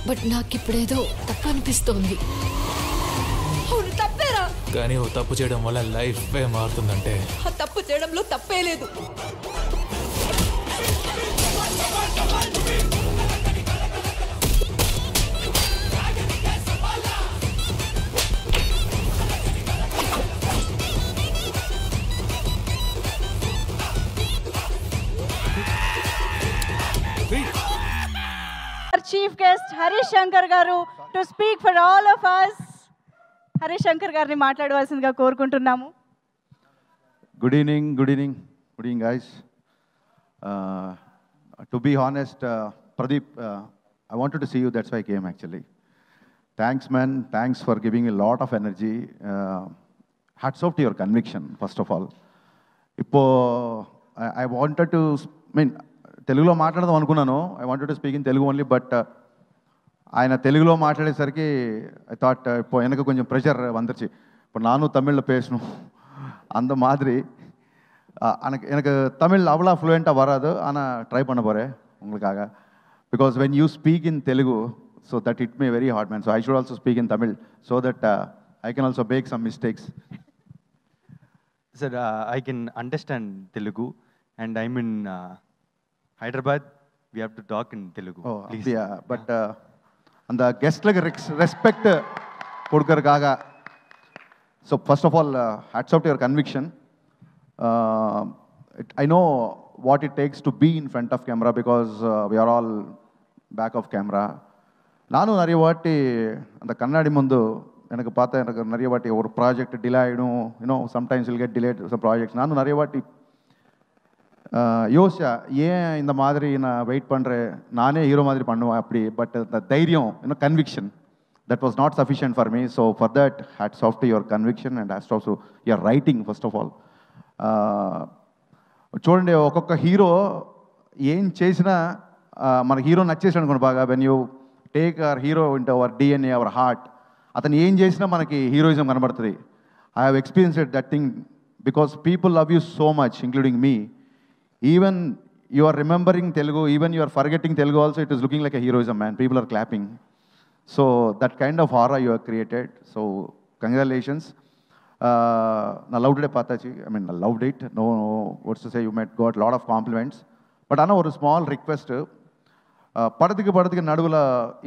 But నాకు ఇప్పుడేదో తప్పు అనిపిస్తోంది. అవును, తప్పేరా. కానీ ఓ తప్పు చేయడం వల్ల లైఫ్ మారుతుందంటే ఆ తప్పు చేయడంలో తప్పే లేదు. చీఫ్ గెస్ట్ హరీష్ శంకర్ గారు to speak for all of us. Harish Shankar గారిని మాట్లాడవలసిందిగా కోరుకుంటున్నాము. Good evening guys. To be honest, Pradeep, I wanted to see you, that's why I came actually. Thanks man, thanks for giving a lot of energy. Hats off to your conviction, first of all. I wanted to, తెలుగులో మాట్లాడదాం అనుకున్నాను. I wanted to speak in Telugu only, but ఆయన తెలుగులో మాట్లాడేసరికి I thought இப்போ எனக்கு கொஞ்சம் pressure வந்துருச்சு. இப்போ நானும் தமிழில் பேசணும் அந்த மாதிரி. எனக்கு தமிழ் அவ்வளோ ஃப்ளூயண்ட்டாக வராது, ஆனால் ட்ரை பண்ண போகிறேன் உங்களுக்காக. Because when you speak in Telugu, so that it may very hard man. So I should also speak in Tamil so that I can also make some mistakes. Sir, I can understand Telugu and I'm in Hyderabad. We have to talk in Telugu. Oh, please. Yeah, but அந்த கெஸ்ட்லுக்கு respect கொடுக்கறதுக்காக. So first of all, hats off to your conviction. I know what it takes to be in front of camera because we are all back of camera. நானும் நிறைய வாட்டி அந்த கண்ணாடி முந்து எனக்கு பார்த்தா எனக்கு நிறைய வாட்டி ஒரு ப்ராஜெக்ட் டிலே ஆகிடும். You know sometimes will get delayed some projects. நானும் நிறைய வாட்டி யோசிச்சா ஏன் இந்த மாதிரி நான் வெயிட் பண்ணுறேன், நானே ஹீரோ மாதிரி பண்ணுவேன் அப்படி. பட் அந்த தைரியம், conviction, that was not sufficient for me. So for that, hats off to your conviction and hats off to your writing, first of all. చూడండి, ఒక్కొక్క హీరో ఏం చేసినా మన హీరో నచ్చేసాడు అనుకోండి బాగా. When you take our hero into our DNA, our heart, అతను ఏం చేసినా మనకి హీరోయిజం కనబడుతుంది. I have experienced that thing because people love you so much, including me. Even you are remembering Telugu, even you are forgetting Telugu also, it is looking like a heroism, man. People are clapping. So that kind of aura you have created. So congratulations. I loved it, Patachi. I mean, I loved it. No, what's to say, you might got a lot of compliments. But Anna, one small request. Padadiki nadugula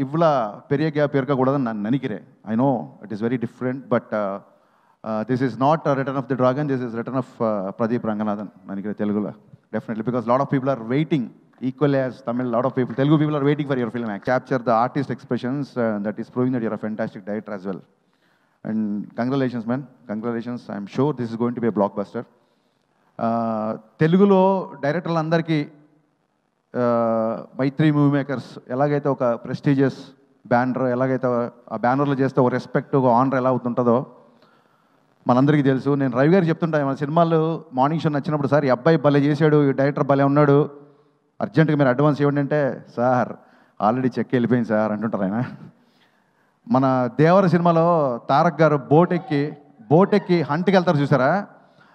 ivla periya gap irkakudadani nanu nenikire. I know it is very different, but this is not a Return of the Dragon. This is Return of Pradeep Ranganathan. Nenikire Telugula. Definitely, because a lot of people are waiting, equally as Tamil, a lot of people, Telugu people are waiting for your film. Capture the artist expressions, that is proving that you're a fantastic director as well. And congratulations, man. Congratulations. I'm sure this is going to be a blockbuster. Telugulo directorలు అందరికీ మైత్రి Movie makers ఎలాగైతే ఒక prestigious banner, ఎలాగైతే ఆ బ్యానర్లో చేస్తే ఒక respect, ఒక honour ఎలా అవుతుంటుందో మనందరికీ తెలుసు. నేను రవి గారికి చెప్తుంటాను, మన సినిమాలు మార్నింగ్ షో నచ్చినప్పుడు, సార్ ఈ అబ్బాయి భలే చేశాడు, ఈ డైరెక్టర్ భలే ఉన్నాడు, అర్జెంటుగా మీరు అడ్వాన్స్ ఇవ్వండి అంటే, సార్ ఆల్రెడీ చెక్ వెళ్ళిపోయింది సార్ అంటుంటారు ఆయన. మన దేవర సినిమాలో తారక్ గారు బోట్ ఎక్కి హంట్కి వెళ్తారు చూసారా,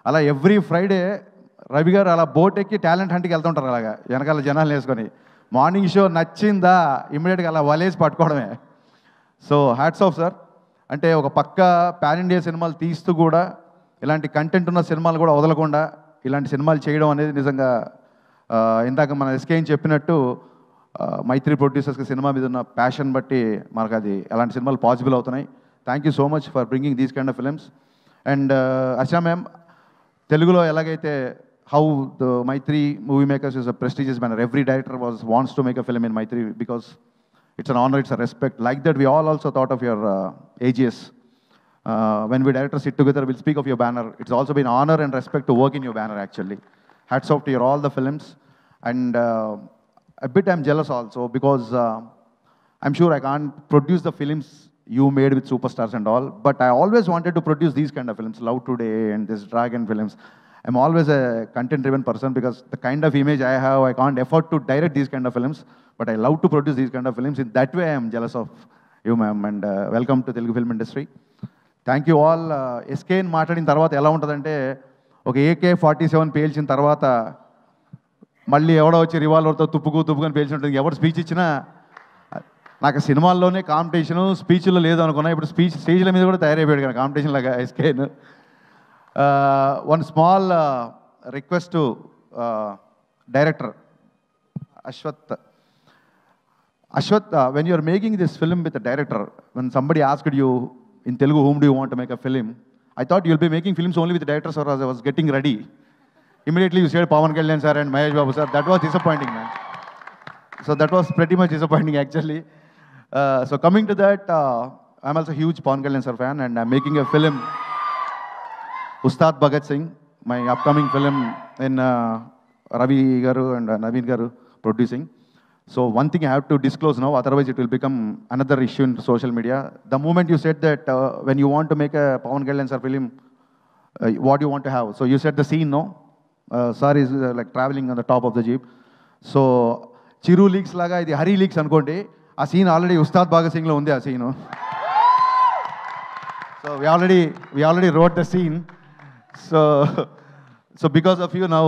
అలా ఎవ్రీ ఫ్రైడే రవి గారు అలా బోట్ ఎక్కి టాలెంట్ హంట్కి వెళ్తుంటారు. అలాగా వెనకాల జనాలు వేసుకొని మార్నింగ్ షో నచ్చిందా ఇమ్మీడియట్గా అలా వలేసి పట్టుకోవడమే. So hats off sir. అంటే ఒక పక్క పాన్ ఇండియా సినిమాలు తీస్తూ కూడా ఇలాంటి కంటెంట్ ఉన్న సినిమాలు కూడా వదలకుండా ఇలాంటి సినిమాలు చేయడం అనేది నిజంగా ఇందాక మన ఎస్కేని చెప్పినట్టు మైత్రి ప్రొడ్యూసర్స్కి సినిమా మీద ఉన్న ప్యాషన్ బట్టి మనకు అది అలాంటి సినిమాలు పాసిబుల్ అవుతున్నాయి. Thank you so much for bringing these kind of films. And Archana ma'am, తెలుగులో ఎలాగైతే how the Mythri Movie Makers is a prestigious banner, every director wants to make a film in Mythri because it's an honor, it's a respect. Like that, we all also thought of your AGS. When we directors sit together, we'll speak of your banner. It's also been honor and respect to work in your banner, actually. Hats off to your all the films. And a bit I'm jealous also because I'm sure I can't produce the films you made with superstars and all, but I always wanted to produce these kind of films, Love Today and this Dragon films. I'm always a content-driven person because the kind of image I have, I can't afford to direct these kind of films, but I love to produce these kind of films. In that way, I am jealous of you, ma'am, and welcome to Telugu film industry. Thank you all. SK మాట్లాడిన తర్వాత ఎలా ఉంటుందంటే, ఒక AK-47 పేల్చిన తర్వాత మళ్ళీ ఎవడో వచ్చి రివాల్వర్తో తుప్పుకొని పేల్చి ఉంటుంది. ఎవరు స్పీచ్ ఇచ్చినా నాకు సినిమాల్లోనే కాంపిటీషను స్పీచ్లో లేదు అనుకున్నా, ఇప్పుడు స్టేజ్ల మీద కూడా తయారైపోయాడు కదా కాంపిటీషన్ లాగా ఎస్కేన్. One small request to director Ashwath, when you are making this film with a director, when somebody asked you in Telugu, whom do you want to make a film? I thought you'll be making films only with the directors, or as I was getting ready. Immediately you said Pawan Kalyan sir and Mahesh Babu sir. That was disappointing, man. So that was pretty much disappointing actually. So coming to that, I'm also a huge Pawan Kalyan sir fan, and I'm making a film, Ustad Bhagat Singh, my upcoming film in Ravi Garu and Naveen Garu producing. So one thing I have to disclose now, otherwise it will become another issue in social media. The moment you said that when you want to make a Pawan Kalyan sir film, what do you want to have? So you said the scene, no? Sir is like traveling on the top of the jeep. So Chiru leaks laga idi Hari leaks anukonde. A scene already Ustad Bhagat Singh lo undi a scene. So we already wrote the scene. So because of you now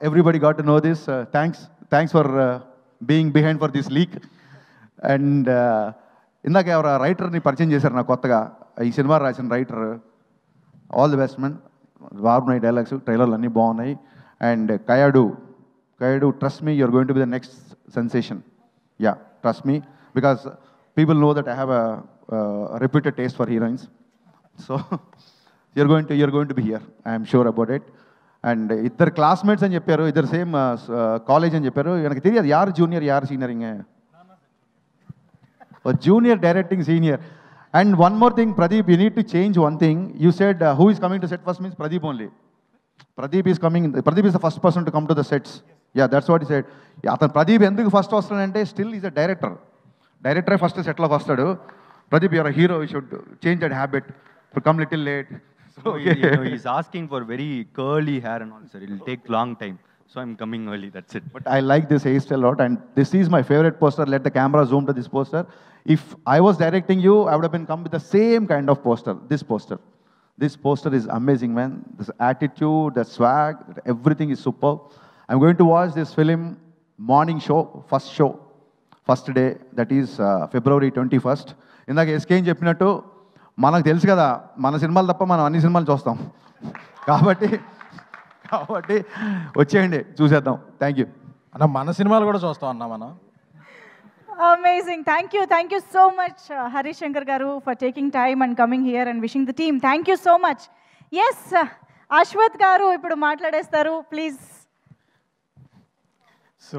everybody got to know this. Thanks for being behind for this leak. And ఇందాక ఎవరు రైటర్ని పరిచయం చేశారు నాకు కొత్తగా, ఈ సినిమా రాసిన writer. All the best man, బాగున్నాయి డైలాగ్స్, ట్రైలర్లు అన్నీ బాగున్నాయి. And Kayadu trust me, you're going to be the next sensation. Yeah, trust me, because people know that I have a reputed taste for heroines. So you're going to be here, I am sure about it. And ఇద్దరు classmates అని చెప్పారు, ఇద్దరు same college అని చెప్పారు. నాకు తెలియదు యారు junior యారు సీనియర్. ఇంకే junior directing senior. And one more thing, Pradeep, you need to change one thing. You said who is coming to set first means Pradeep only. Pradeep is the first person to come to the sets. Yeah, that's what he said. అతను ప్రదీప్ ఎందుకు first వస్తాడంటే still is a డైరెక్టరే first సెట్లోకి వస్తాడు. Pradeep, you're a hero, you should change that habit to come little late. So, he's asking for very curly hair and all, sir. It'll take long time. So I'm coming early, that's it. But I like this hairstyle a lot, and this is my favorite poster. Let the camera zoom to this poster. If I was directing you, I would have been come with the same kind of poster. This poster is amazing, man. This attitude, the swag, everything is superb. I'm going to watch this film morning show, first day, that is February 21st. ఇందాక ఎస్కేం చెప్పినట్టు మనకు తెలుసు కదా, మన సినిమాలు తప్ప మనం అన్ని సినిమాలు చూస్తాం. కాబట్టి వచ్చేయండి, చూసేద్దాం. థ్యాంక్ యూ అన్న. మన సినిమాలు కూడా చూస్తాం అన్న మనం. Amazing. Thank you so much Harish Shankar garu for taking time and coming here and wishing the team. Thank you so much. Yes, Ashwath garu ఇప్పుడు మాట్లాడేస్తారు, ప్లీజ్. సో